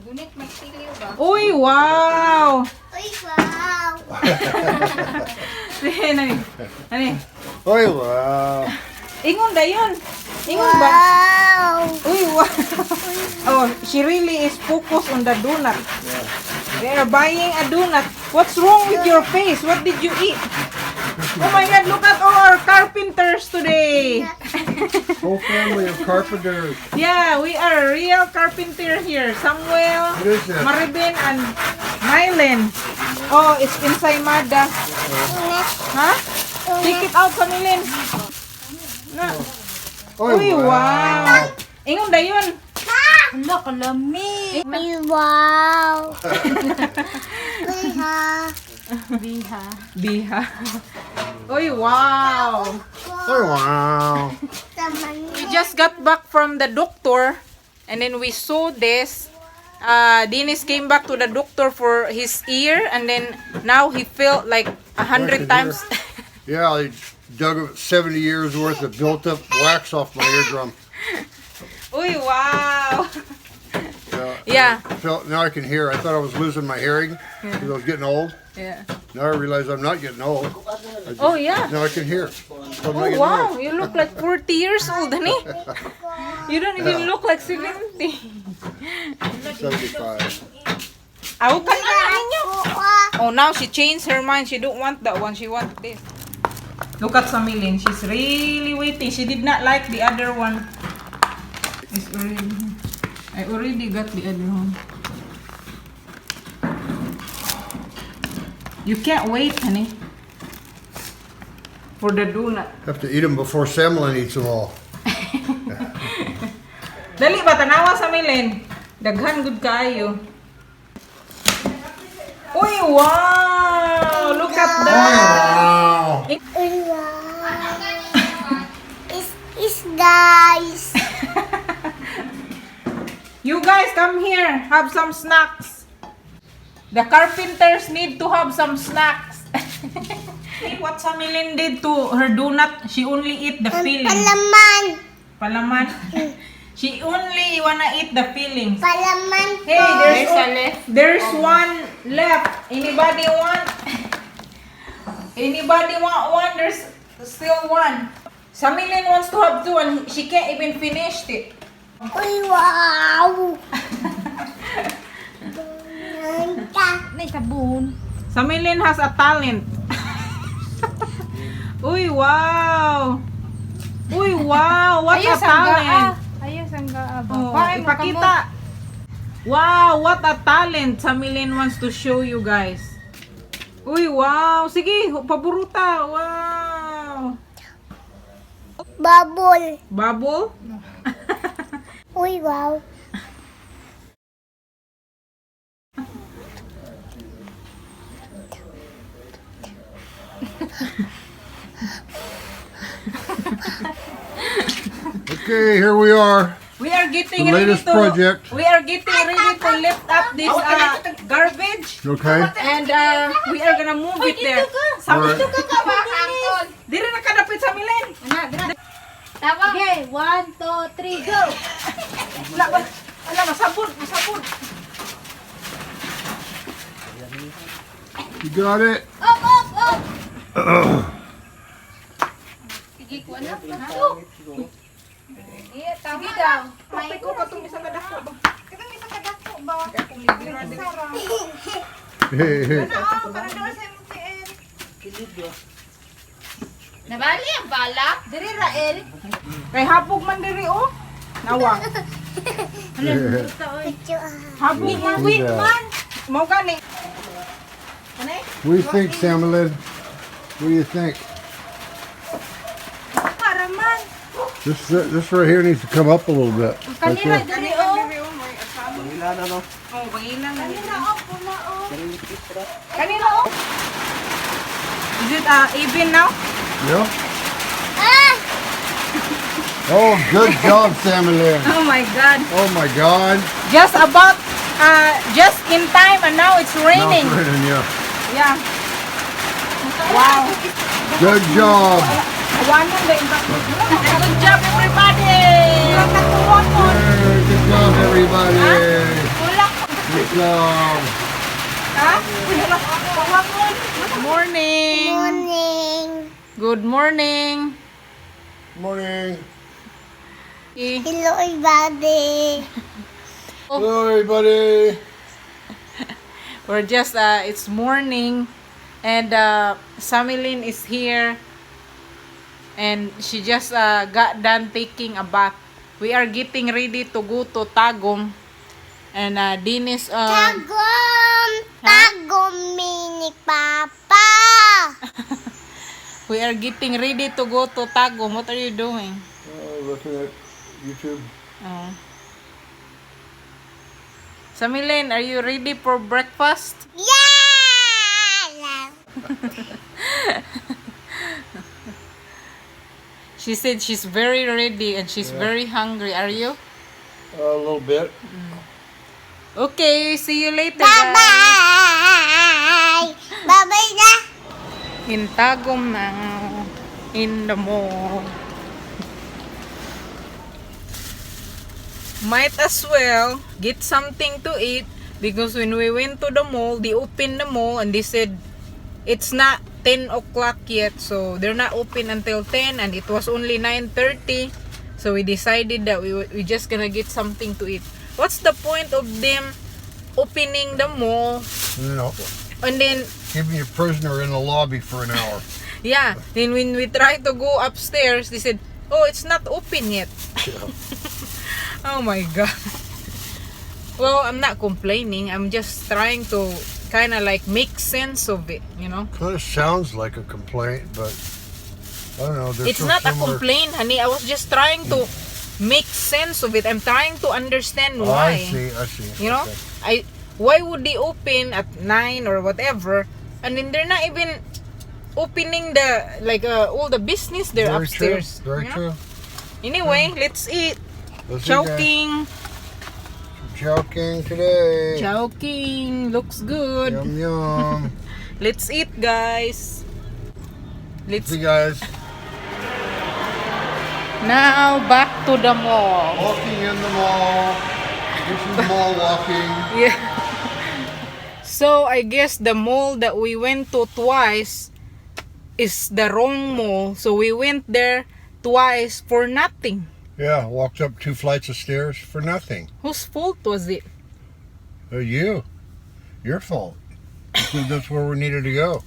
Uy, wow! Uy, wow! Nani? Nani? Uy, wow! Ingon dayon. Ingon ba? Wow! Uy, wow! Oh, she really is focused on the donut. They are buying a donut. What's wrong with your face? What did you eat? Oh my God, look at all our carpenters today. Whole family of carpenters. Yeah, we are a real carpenter here. Samuel, What is this? Maribin, and Mylen. Oh, it's ensaymada. Huh? Take it out, Samilin. Na. Uy, wow. Ingon dayon. Hala, kalami! Uy, wow! Uy, ha! Biha. Uy, wow. Uy, wow! We just got back from the doctor and then we saw this. Dennis came back to the doctor for his ear and then now he felt like 100 times. Yeah, I dug 70 years worth of built up wax off my eardrum. Uy, wow. Yeah. Yeah. Now I can hear. I thought I was losing my hearing because I was getting old. Yeah. Now I realize I'm not getting old. Oh, yeah. Now I can hear. So I'm not Oh, getting wow. old. You look like 40 years old, honey. You don't even look like 70. 75. Awukan na ninyo. Oh, now she changed her mind. She don't want that one. She wants this. Look at Samilin. She's really waiting. She did not like the other one. It's already... I already got the other one. You can't wait, honey. For the donut. Have to eat them before Semlin eats them all. Dali ba tanawa sa Milen? Daghan gud kaayo. Uy, wow! Look at that. Wow! Uy, wow! It's guys! You guys come here, have some snacks. The carpenters need to have some snacks. See what Samilin did to her donut? She only eat the filling. Palaman! Palaman. She only wanna eat the fillings. Palaman Hey, po! there's one left. Anybody want? Anybody want one? There's still one. Samilin wants to have two and she can't even finish it. Uy, wow! May sabon. Samilin has a talent. Uy, wow! Uy, wow! What a talent! Ayos ang gaaba. Oh, ipakita. Wow, what a talent Samilin wants to show you guys. Uy, wow! Sige, paburuta. Wow! Bubble. Bubble? Uy, wow. Okay, here we are. We are getting The ready latest to project. We are getting ready to lift up this garbage Okay? and we are gonna move it there. Alright. Diri na kadapit sa Milen. Okay, 1, 2, 3, go! Ala, masabot. You got it? Up, up, up! Sige, kuha na. Sige daw. May ko katong isa kadako ba? Katong isa kadako ba? Kung libera din. Hey, hey. Para daw sa MTN. Nabali ang balak. Diri Rael. Kay hapog man diri oh. Nawa. Hapog man Who's that? Mao gani. Kanay? What do you think, Samalin? What do you think? Para man. This right here needs to come up a little bit. Right Kanina there. diri oh. May asamo. Ilan ano? Oh, bangilan na. Kanina oh, pula oh. Kanina oh. Is it even now? Yeah. Ah! Oh, good job, Samalin. Oh my God. Oh my God. Just about, just in time and now it's Now raining. it's raining, yeah. Yeah. Wow. Good job. Awanan ba yung good job everybody. Hey, good job, everybody. Wala. welcome. Ha? Morning. Morning. Good morning. Morning. Hello, everybody. Hello, everybody. We're just, it's morning. And Samilin is here. And she just got done taking a bath. We are getting ready to go to Tagum. And Dinis, Tagum. Tagum mini papa. we are getting ready to go to Tagum. What are you doing? Looking at YouTube. Oh. Samilin, are you ready for breakfast? Yeah. She said she's very ready and she's very hungry. Are you? A little bit. Okay, see you later, Bye guys. bye. Bye bye na. In Tagum now. In the mall. Might as well get something to eat because when we went to the mall, they opened the mall and they said it's not 10 o'clock yet, so they're not open until 10 and it was only 9:30. So we decided that we just gonna get something to eat. What's the point of them opening the mall No. and then Keep me a prisoner in the lobby for an hour. yeah, then when we tried to go upstairs, they said, oh, it's not open yet. Oh my god. Well, I'm not complaining. I'm just trying to kind of like make sense of it, you know? Kind of sounds like a complaint, but I don't know. They're It's so not a similar. complaint, honey. I was just trying to make sense of it. I'm trying to understand Oh, why. I see. You know? Okay. Why would they open at 9 or whatever and then they're not even opening the like all the business there Very upstairs. True. Very you know? true. Anyway, let's eat. Let's see, guys. Chowking. Chowking today. Chowking looks good. Yum yum. Let's eat, guys. Let's See, guys. now back to the mall. Walking in the mall. This is mall walking. Yeah. So I guess the mall that we went to twice is the wrong mall. So we went there twice for nothing. Yeah, walked up 2 flights of stairs for nothing. Whose fault was it? You. Your fault. Because that's where we needed to go.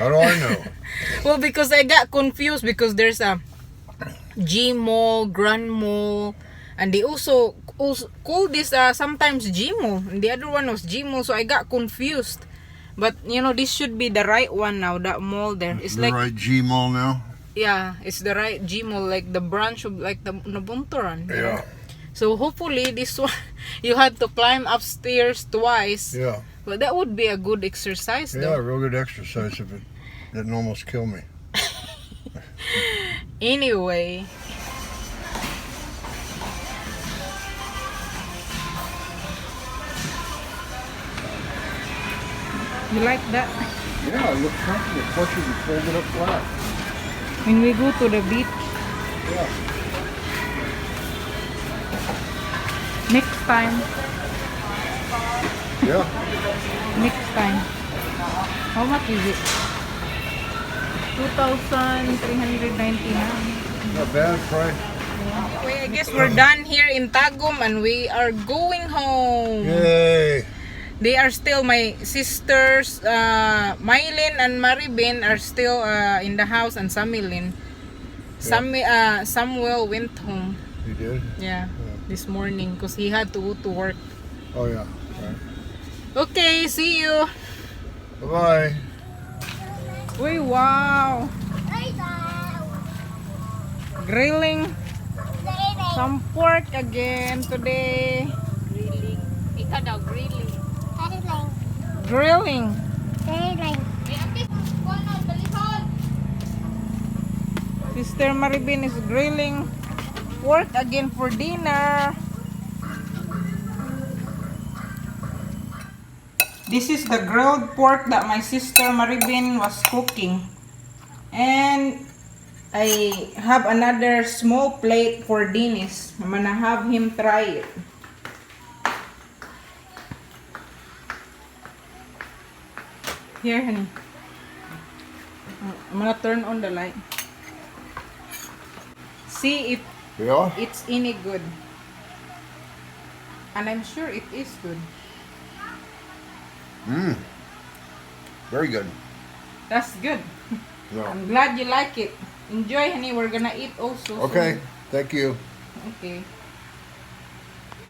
How do I know? Well, because I got confused because there's a G Mall, Grand Mall, and they also call this sometimes G Mall, and the other one was G Mall, so I got confused. But you know, this should be the right one now. That mall there, it's the like right G mall now? yeah, it's the right G Mall, like the branch of like the Nabunturan. You know? Yeah. So hopefully this one you had to climb upstairs twice. Yeah. But that would be a good exercise, Yeah, though. real good exercise if it didn't almost kill me. Anyway. You like that? Yeah, it looks comfortable. Plus you can fold it up flat. When we go to the beach Yeah. next time. Yeah. Next time. How much is it? 2,399. Not bad price. Okay, I guess we're done here in Tagum and we are going home. Yay. They are still my sisters. Mylin and Maribin are still in the house, and Samilin. Samuel went home. You did? Yeah, this morning because he had to go to work. Oh, yeah. Right. Okay, see you. Bye-bye. Uy, wow. Grilling some pork again today. Grilling. Ikaw daw, grilling. Grilling. Sister Maribin is grilling pork again for dinner. This is the grilled pork that my sister Maribin was cooking. And I have another small plate for Dennis. I'm gonna have him try it. Here, honey. I'm gonna turn on the light. See if Yeah? it's any good. And I'm sure it is good. Mmm. Very good. That's good. Yeah. I'm glad you like it. Enjoy, honey. We're gonna eat also. Okay. soon. Thank you. Okay.